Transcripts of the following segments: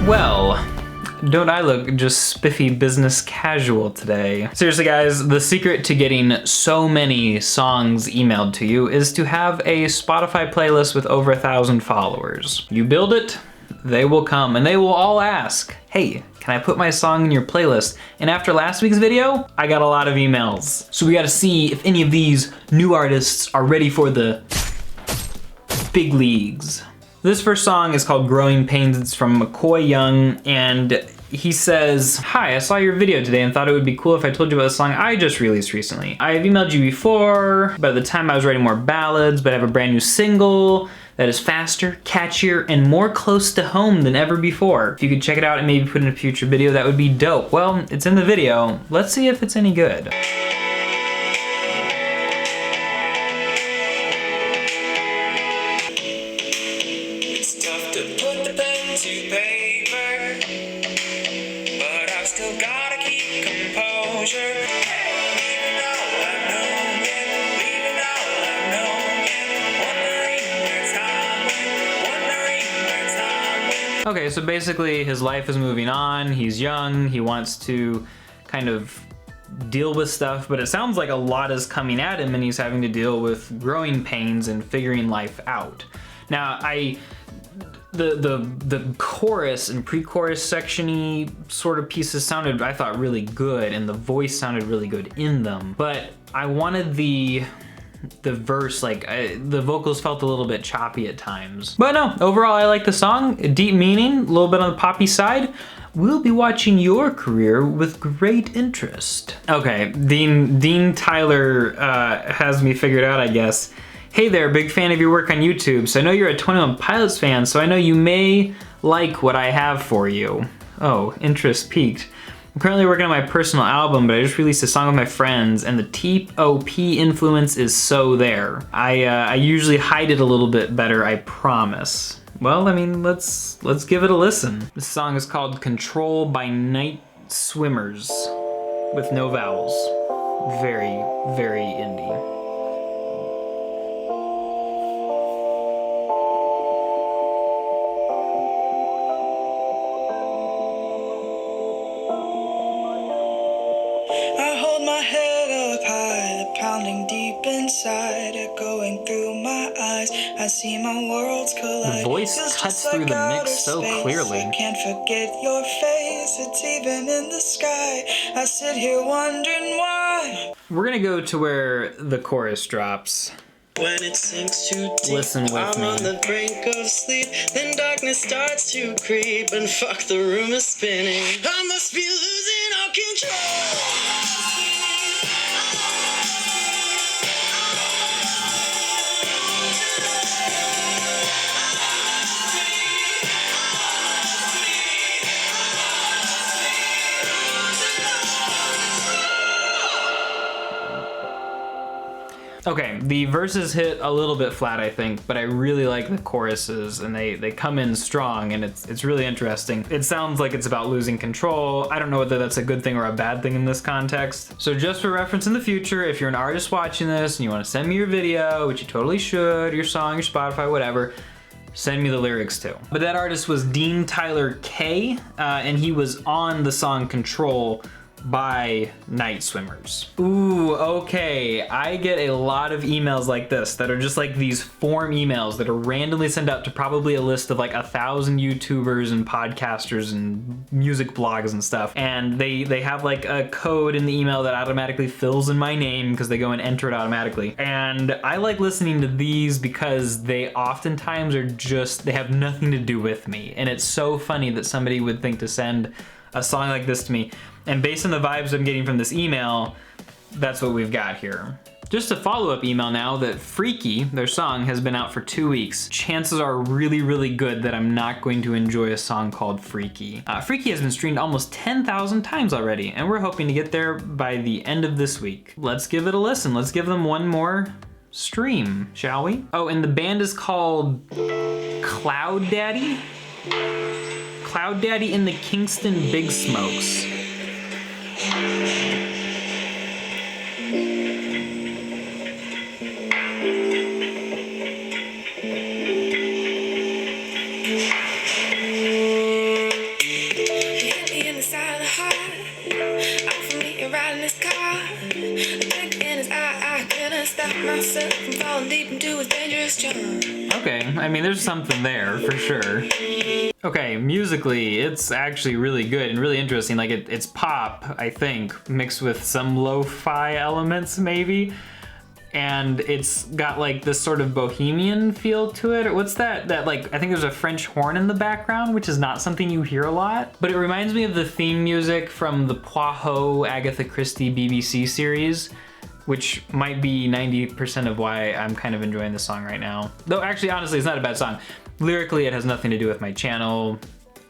Well, don't I look just spiffy business casual today? Seriously guys, the secret to getting so many songs emailed to you is to have a Spotify playlist with over 1,000 followers. You build it, they will come, and they will all ask, hey, can I put my song in your playlist? And after last week's video, I got a lot of emails. So we gotta see if any of these new artists are ready for the big leagues. This first song is called Growing Pains. It's from McCoy and he says, hi, I saw your video today and thought it would be cool if I told you about a song I just released recently. I have emailed you before, but at the time I was writing more ballads, but I have a brand new single that is faster, catchier, and more close to home than ever before. If you could check it out and maybe put in a future video, that would be dope. Well, it's in the video. Let's see if it's any good. It's tough to put the pen to paper, but I've still gotta keep composure. Leaving all I've known yet, leaving all I've known yet, wondering where time went. Okay, so basically his life is moving on, he's young, he wants to kind of deal with stuff, but it sounds like a lot is coming at him and he's having to deal with growing pains and figuring life out. Now, the chorus and pre-chorus section-y sort of pieces sounded, I thought, really good, and the voice sounded really good in them, but I wanted the verse, the vocals felt a little bit choppy at times. But no, overall I like the song, deep meaning, a little bit on the poppy side. We'll be watching your career with great interest. Okay, Dean Tyler has me figured out, I guess. Hey there, big fan of your work on YouTube. So I know you're a 21 Pilots fan, so I know you may like what I have for you. Oh, interest peaked. I'm currently working on my personal album, but I just released a song with my friends, and the T.O.P. influence is so there. I usually hide it a little bit better, I promise. Well, I mean, let's give it a listen. This song is called Control by Night Swimmers, with no vowels. Very, very indie. Pounding deep inside, echoing through my eyes. I see my worlds collide. The voice cuts through the mix so clearly. I can't forget your face, it's even in the sky. I sit here wondering why. We're gonna go to where the chorus drops. When it sinks too deep, listen with I'm me. on the brink of sleep. Then darkness starts to creep, and fuck, the room is spinning. I must be losing all control. Okay, the verses hit a little bit flat, I think, but I really like the choruses, and they come in strong, and it's really interesting. It sounds like it's about losing control. I don't know whether that's a good thing or a bad thing in this context. So just for reference in the future, if you're an artist watching this and you want to send me your video, which you totally should, your song, your Spotify, whatever, send me the lyrics too. But that artist was Dean Tyler K, and he was on the song Control by Night Swimmers. Ooh, okay. I get a lot of emails like this that are just like these form emails that are randomly sent out to probably a list of like 1,000 YouTubers and podcasters and music blogs and stuff. And they have like a code in the email that automatically fills in my name because they go and enter it automatically. And I like listening to these because they oftentimes are just, they have nothing to do with me. And it's so funny that somebody would think to send a song like this to me. And based on the vibes I'm getting from this email, that's what we've got here. Just a follow-up email now that Freaky, their song, has been out for 2 weeks. Chances are really, really good that I'm not going to enjoy a song called Freaky. Freaky has been streamed almost 10,000 times already, and we're hoping to get there by the end of this week. Let's give it a listen. Let's give them one more stream, shall we? Oh, and the band is called Cloud Daddy? Cloud Daddy and the Kingston Big Smokes. Okay, I mean, there's something there for sure. Okay, musically, it's actually really good and really interesting. Like, it's pop, I think, mixed with some lo-fi elements, maybe. And it's got like this sort of bohemian feel to it. What's that? Like, I think there's a French horn in the background, which is not something you hear a lot. But it reminds me of the theme music from the Poirot Agatha Christie BBC series, which might be 90% of why I'm kind of enjoying this song right now. Though actually, honestly, it's not a bad song. Lyrically, it has nothing to do with my channel,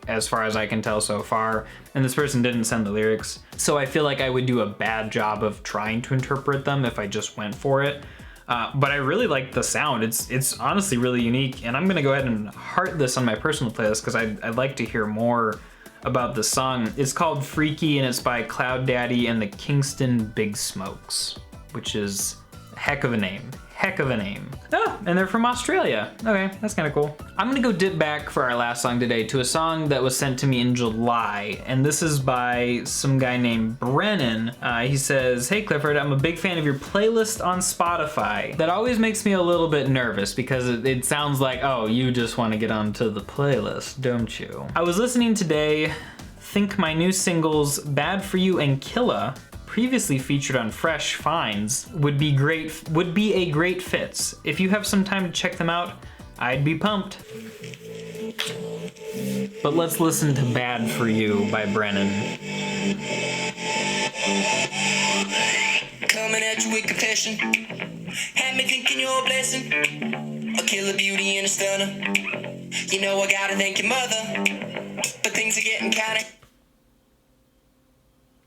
as far as I can tell so far, and this person didn't send the lyrics. So I feel like I would do a bad job of trying to interpret them if I just went for it. But I really like the sound. It's honestly really unique, and I'm gonna go ahead and heart this on my personal playlist because I'd like to hear more about the song. It's called Freaky, and it's by Cloud Daddy and the Kingston Big Smokes, which is a heck of a name. Heck of a name. Oh, and they're from Australia. Okay, that's kind of cool. I'm gonna go dip back for our last song today to a song that was sent to me in July, and this is by some guy named Brennan. He says, "Hey Clifford, I'm a big fan of your playlist on Spotify. That always makes me a little bit nervous because it sounds like, oh, you just want to get onto the playlist, don't you? I was listening today, think my new singles, Bad For You and Killa, previously featured on Fresh Finds, would be a great fits. If you have some time to check them out, I'd be pumped." But let's listen to Bad For You by Brennan. Coming at you with confession, had me thinking you're a blessing, a killer beauty and a stunner. You know I gotta thank your mother, but things are getting kinda.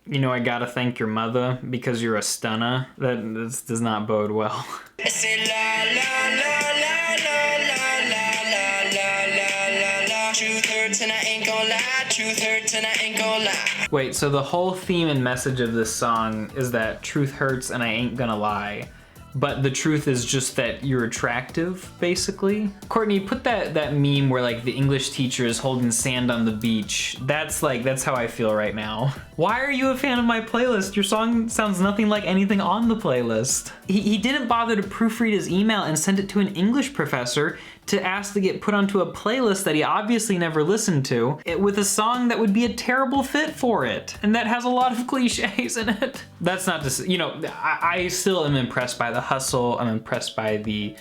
You know, I gotta thank your mother because you're a stunner. This does not bode well. I said la la la la la la la la la la la. Truth hurts and I ain't gonna lie. Truth hurts and I ain't gonna lie. Wait, so the whole theme and message of this song is that truth hurts and I ain't gonna lie. But the truth is just that you're attractive, basically. Courtney, put that meme where like the English teacher is holding sand on the beach. That's how I feel right now. Why are you a fan of my playlist? Your song sounds nothing like anything on the playlist. He didn't bother to proofread his email and send it to an English professor to ask to get put onto a playlist that he obviously never listened to, with a song that would be a terrible fit for it, and that has a lot of cliches in it. That's not to say, you know, I still am impressed by the hustle, I'm impressed by the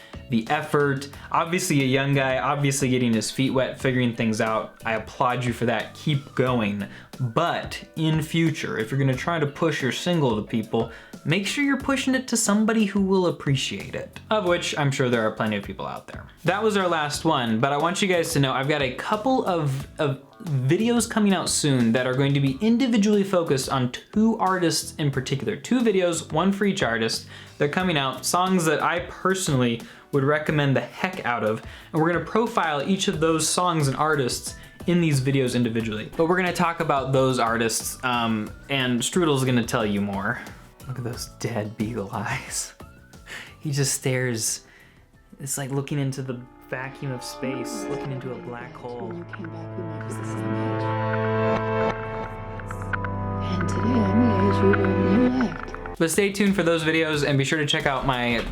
effort. Obviously a young guy, obviously getting his feet wet, figuring things out. I applaud you for that, keep going. But in future, if you're gonna try to push your single to people, make sure you're pushing it to somebody who will appreciate it. Of which I'm sure there are plenty of people out there. That was our last one, but I want you guys to know I've got a couple of videos coming out soon that are going to be individually focused on two artists in particular. Two videos, one for each artist. They're coming out, songs that I personally would recommend the heck out of, and we're gonna profile each of those songs and artists in these videos individually. But we're gonna talk about those artists, and Strudel's gonna tell you more. Look at those dead beagle eyes. He just stares. It's like looking into the vacuum of space, looking into a black hole. You came back with me because this is the age. And today I'm the age you were when you left. But stay tuned for those videos and be sure to check out my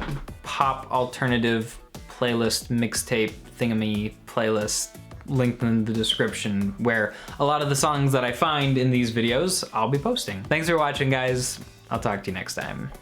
pop alternative playlist mixtape thingamy playlist linked in the description, where a lot of the songs that I find in these videos I'll be posting. Thanks for watching, guys. I'll talk to you next time.